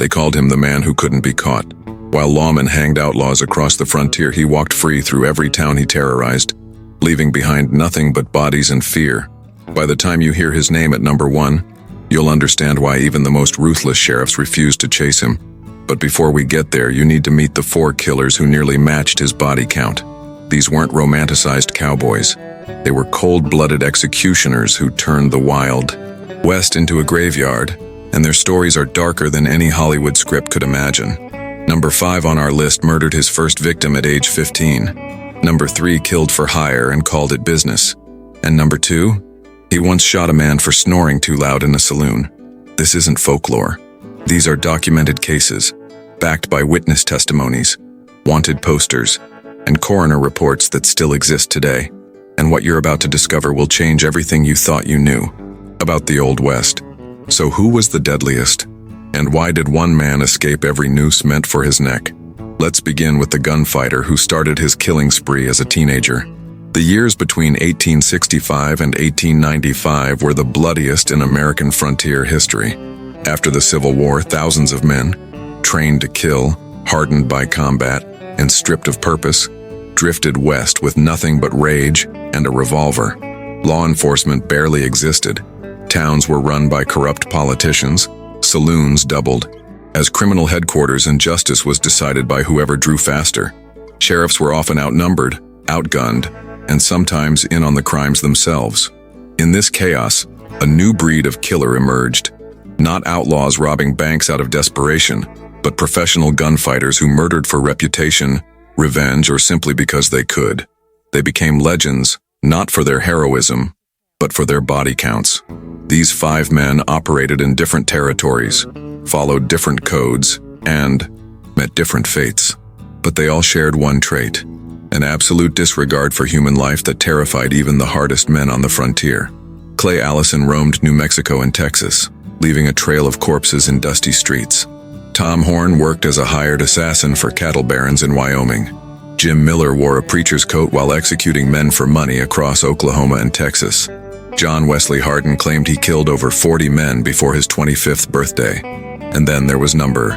They called him the man who couldn't be caught. While lawmen hanged outlaws across the frontier, he walked free through every town he terrorized, leaving behind nothing but bodies and fear. By the time you hear his name at number 1, you'll understand why even the most ruthless sheriffs refused to chase him. But before we get there, you need to meet the 4 killers who nearly matched his body count. These weren't romanticized cowboys. They were cold-blooded executioners who turned the Wild West into a graveyard, and their stories are darker than any Hollywood script could imagine. Number 5 on our list murdered his first victim at age 15. Number 3 killed for hire and called it business. And number 2, he once shot a man for snoring too loud in a saloon. This isn't folklore. These are documented cases, backed by witness testimonies, wanted posters, and coroner reports that still exist today. And what you're about to discover will change everything you thought you knew about the Old West. So who was the deadliest? And why did one man escape every noose meant for his neck? Let's begin with the gunfighter who started his killing spree as a teenager. The years between 1865 and 1895 were the bloodiest in American frontier history. After the Civil War, thousands of men, trained to kill, hardened by combat, and stripped of purpose, drifted west with nothing but rage and a revolver. Law enforcement barely existed. Towns were run by corrupt politicians. Saloons doubled, as criminal headquarters and justice was decided by whoever drew faster. Sheriffs were often outnumbered, outgunned, and sometimes in on the crimes themselves. In this chaos, a new breed of killer emerged. Not outlaws robbing banks out of desperation, but professional gunfighters who murdered for reputation, revenge, or simply because they could. They became legends, not for their heroism, but for their body counts. These 5 men operated in different territories, followed different codes, and met different fates. But they all shared one trait: an absolute disregard for human life that terrified even the hardest men on the frontier. Clay Allison roamed New Mexico and Texas, leaving a trail of corpses in dusty streets. Tom Horn worked as a hired assassin for cattle barons in Wyoming. Jim Miller wore a preacher's coat while executing men for money across Oklahoma and Texas. John Wesley Hardin claimed he killed over 40 men before his 25th birthday. And then there was number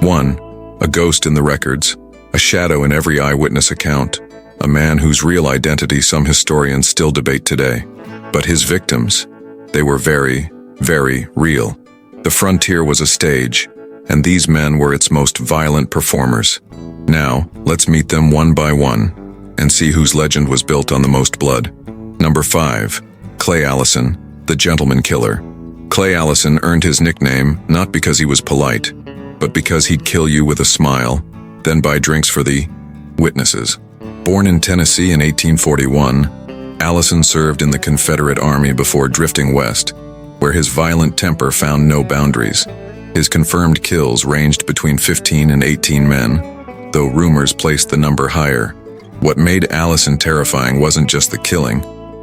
1, a ghost in the records, a shadow in every eyewitness account, a man whose real identity some historians still debate today. But his victims, they were very, very real. The frontier was a stage, and these men were its most violent performers. Now, let's meet them one by one, and see whose legend was built on the most blood. Number 5. Clay Allison, the gentleman killer. Clay Allison earned his nickname not because he was polite, but because he'd kill you with a smile, then buy drinks for the witnesses. Born in Tennessee in 1841, Allison served in the Confederate Army before drifting west, where his violent temper found no boundaries. His confirmed kills ranged between 15 and 18 men, though rumors placed the number higher. What made Allison terrifying wasn't just the killing,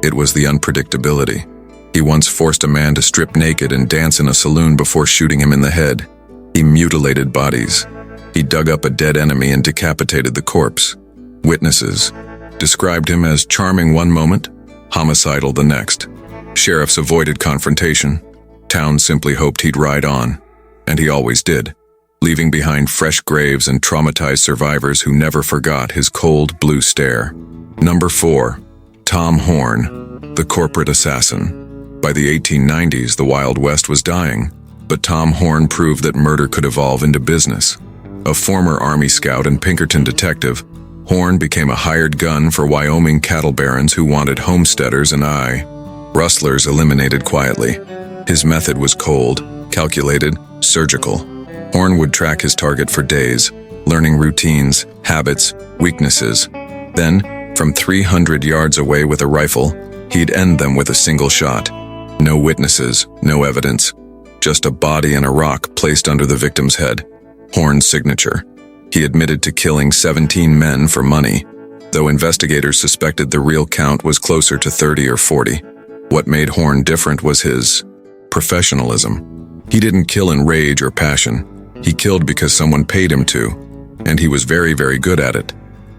it was the unpredictability. He once forced a man to strip naked and dance in a saloon before shooting him in the head. He mutilated bodies. He dug up a dead enemy and decapitated the corpse. Witnesses described him as charming one moment, homicidal the next. Sheriffs avoided confrontation. Towns simply hoped he'd ride on. And he always did, leaving behind fresh graves and traumatized survivors who never forgot his cold blue stare. Number 4. Tom Horn, the corporate assassin. By the 1890s, the Wild West was dying, but Tom Horn proved that murder could evolve into business. A former Army scout and Pinkerton detective, Horn became a hired gun for Wyoming cattle barons who wanted homesteaders and rustlers eliminated quietly. His method was cold, calculated, surgical. Horn would track his target for days, learning routines, habits, weaknesses. Then, from 300 yards away with a rifle, he'd end them with a single shot. No witnesses, no evidence, just a body and a rock placed under the victim's head. Horn's signature. He admitted to killing 17 men for money, though investigators suspected the real count was closer to 30 or 40. What made Horn different was his professionalism. He didn't kill in rage or passion. He killed because someone paid him to, and he was very, very good at it.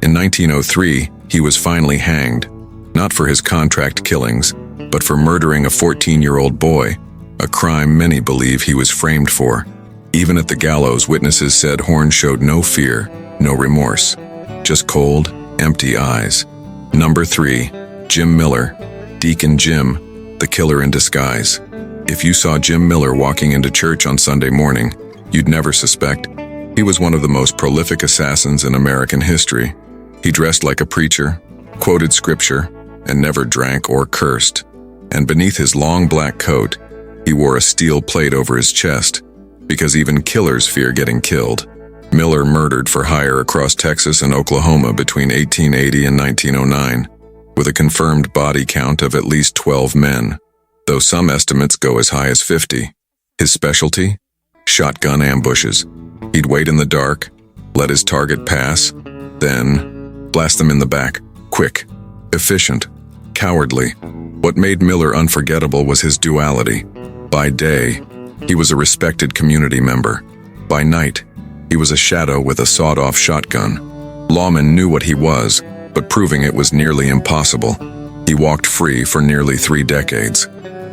In 1903, he was finally hanged, not for his contract killings, but for murdering a 14-year-old boy, a crime many believe he was framed for. Even at the gallows, witnesses said Horn showed no fear, no remorse, just cold, empty eyes. Number 3, Jim Miller, Deacon Jim, the killer in disguise. If you saw Jim Miller walking into church on Sunday morning, you'd never suspect. He was one of the most prolific assassins in American history. He dressed like a preacher, quoted scripture, and never drank or cursed. And beneath his long black coat, he wore a steel plate over his chest, because even killers fear getting killed. Miller murdered for hire across Texas and Oklahoma between 1880 and 1909, with a confirmed body count of at least 12 men, though some estimates go as high as 50. His specialty? Shotgun ambushes. He'd wait in the dark, let his target pass, then blast them in the back. Quick, efficient, cowardly. What made Miller unforgettable was his duality. By day, he was a respected community member. By night, he was a shadow with a sawed-off shotgun. Lawmen knew what he was, but proving it was nearly impossible. He walked free for nearly 3 decades,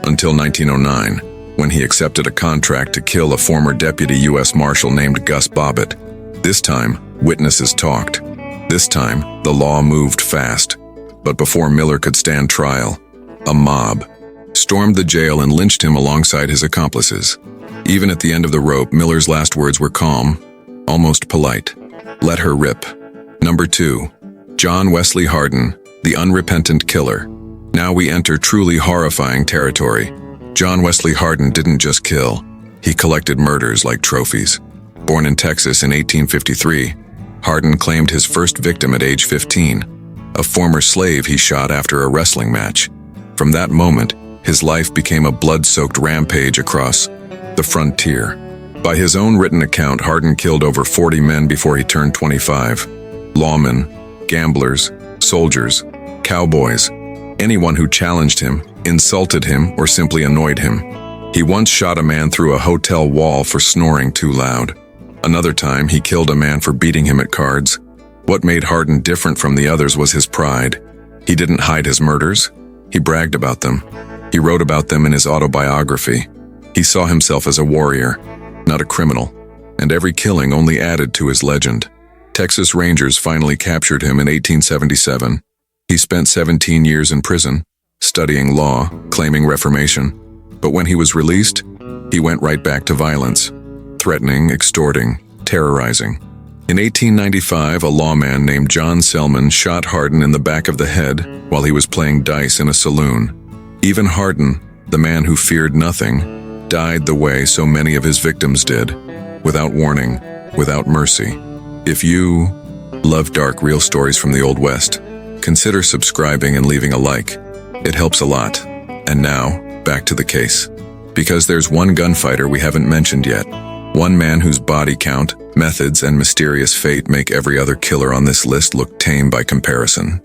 until 1909, when he accepted a contract to kill a former deputy U.S. Marshal named Gus Bobbitt. This time, witnesses talked. This time, the law moved fast. But before Miller could stand trial, a mob stormed the jail and lynched him alongside his accomplices. Even at the end of the rope, Miller's last words were calm, almost polite. Let her rip. Number 2, John Wesley Hardin, the unrepentant killer. Now we enter truly horrifying territory. John Wesley Hardin didn't just kill. He collected murders like trophies. Born in Texas in 1853, Hardin claimed his first victim at age 15, a former slave he shot after a wrestling match. From that moment, his life became a blood-soaked rampage across the frontier. By his own written account, Hardin killed over 40 men before he turned 25. Lawmen, gamblers, soldiers, cowboys, anyone who challenged him, insulted him, or simply annoyed him. He once shot a man through a hotel wall for snoring too loud. Another time, he killed a man for beating him at cards. What made Hardin different from the others was his pride. He didn't hide his murders. He bragged about them. He wrote about them in his autobiography. He saw himself as a warrior, not a criminal, and every killing only added to his legend. Texas Rangers finally captured him in 1877. He spent 17 years in prison, studying law, claiming reformation. But when he was released, he went right back to violence, threatening, extorting, terrorizing. In 1895, a lawman named John Selman shot Hardin in the back of the head while he was playing dice in a saloon. Even Hardin, the man who feared nothing, died the way so many of his victims did, without warning, without mercy. If you love dark, real stories from the Old West, consider subscribing and leaving a like. It helps a lot. And now, back to the case. Because there's one gunfighter we haven't mentioned yet. One man whose body count, methods, and mysterious fate make every other killer on this list look tame by comparison.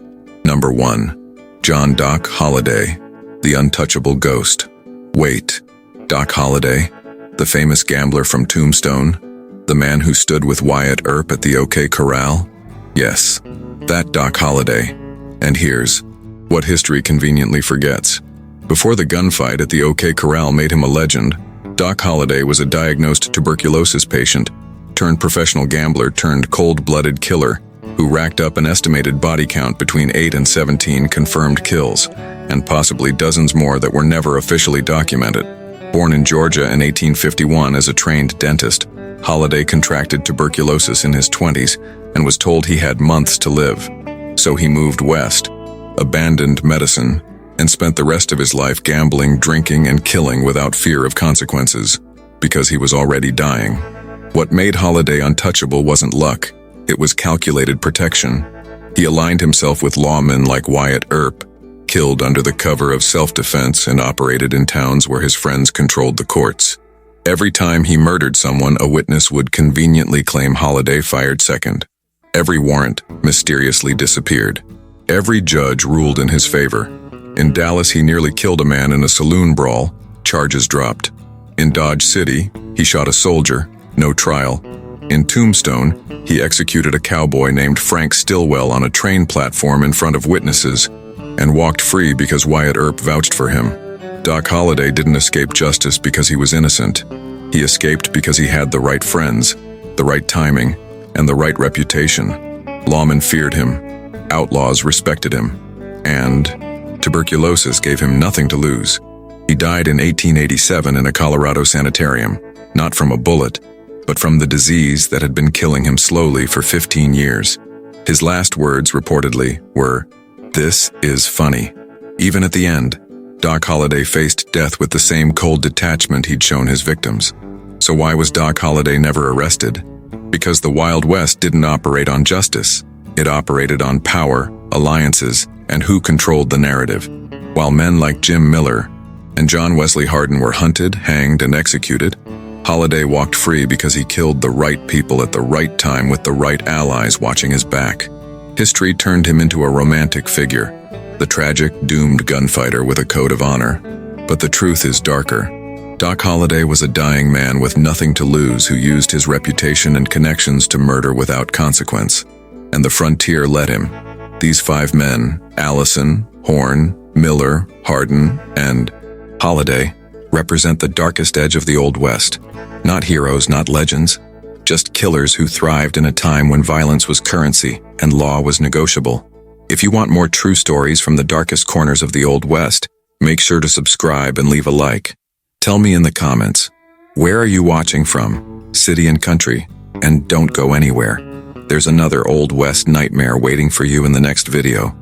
Number 1. John Doc Holliday, the Untouchable Ghost. Wait, Doc Holliday, the famous gambler from Tombstone, the man who stood with Wyatt Earp at the OK Corral? Yes, that Doc Holliday. And here's what history conveniently forgets. Before the gunfight at the OK Corral made him a legend, Doc Holliday was a diagnosed tuberculosis patient, turned professional gambler turned cold-blooded killer, who racked up an estimated body count between 8 and 17 confirmed kills, and possibly dozens more that were never officially documented. Born in Georgia in 1851 as a trained dentist, Holliday contracted tuberculosis in his 20s and was told he had months to live. So he moved west, abandoned medicine, and spent the rest of his life gambling, drinking, and killing without fear of consequences, because he was already dying. What made Holliday untouchable wasn't luck, it was calculated protection. He aligned himself with lawmen like Wyatt Earp, killed under the cover of self-defense, and operated in towns where his friends controlled the courts. Every time he murdered someone, a witness would conveniently claim Holliday fired second. Every warrant mysteriously disappeared. Every judge ruled in his favor. In Dallas, he nearly killed a man in a saloon brawl. Charges dropped. In Dodge City, he shot a soldier. No trial. In Tombstone, he executed a cowboy named Frank Stillwell on a train platform in front of witnesses and walked free because Wyatt Earp vouched for him. Doc Holliday didn't escape justice because he was innocent. He escaped because he had the right friends, the right timing, and the right reputation. Lawmen feared him, outlaws respected him, and tuberculosis gave him nothing to lose. He died in 1887 in a Colorado sanitarium, not from a bullet, but from the disease that had been killing him slowly for 15 years. His last words, reportedly, were, "This is funny." Even at the end, Doc Holliday faced death with the same cold detachment he'd shown his victims. So why was Doc Holliday never arrested? Because the Wild West didn't operate on justice. It operated on power, alliances, and who controlled the narrative. While men like Jim Miller and John Wesley Hardin were hunted, hanged, and executed, Holliday walked free because he killed the right people at the right time with the right allies watching his back. History turned him into a romantic figure, the tragic, doomed gunfighter with a code of honor. But the truth is darker. Doc Holliday was a dying man with nothing to lose who used his reputation and connections to murder without consequence. And the frontier let him. These 5 men, Allison, Horn, Miller, Hardin, and Holliday, represent the darkest edge of the Old West. Not heroes, not legends, just killers who thrived in a time when violence was currency and law was negotiable. If you want more true stories from the darkest corners of the Old West, make sure to subscribe and leave a like. Tell me in the comments, where are you watching from, city and country? And don't go anywhere. There's another Old West nightmare waiting for you in the next video.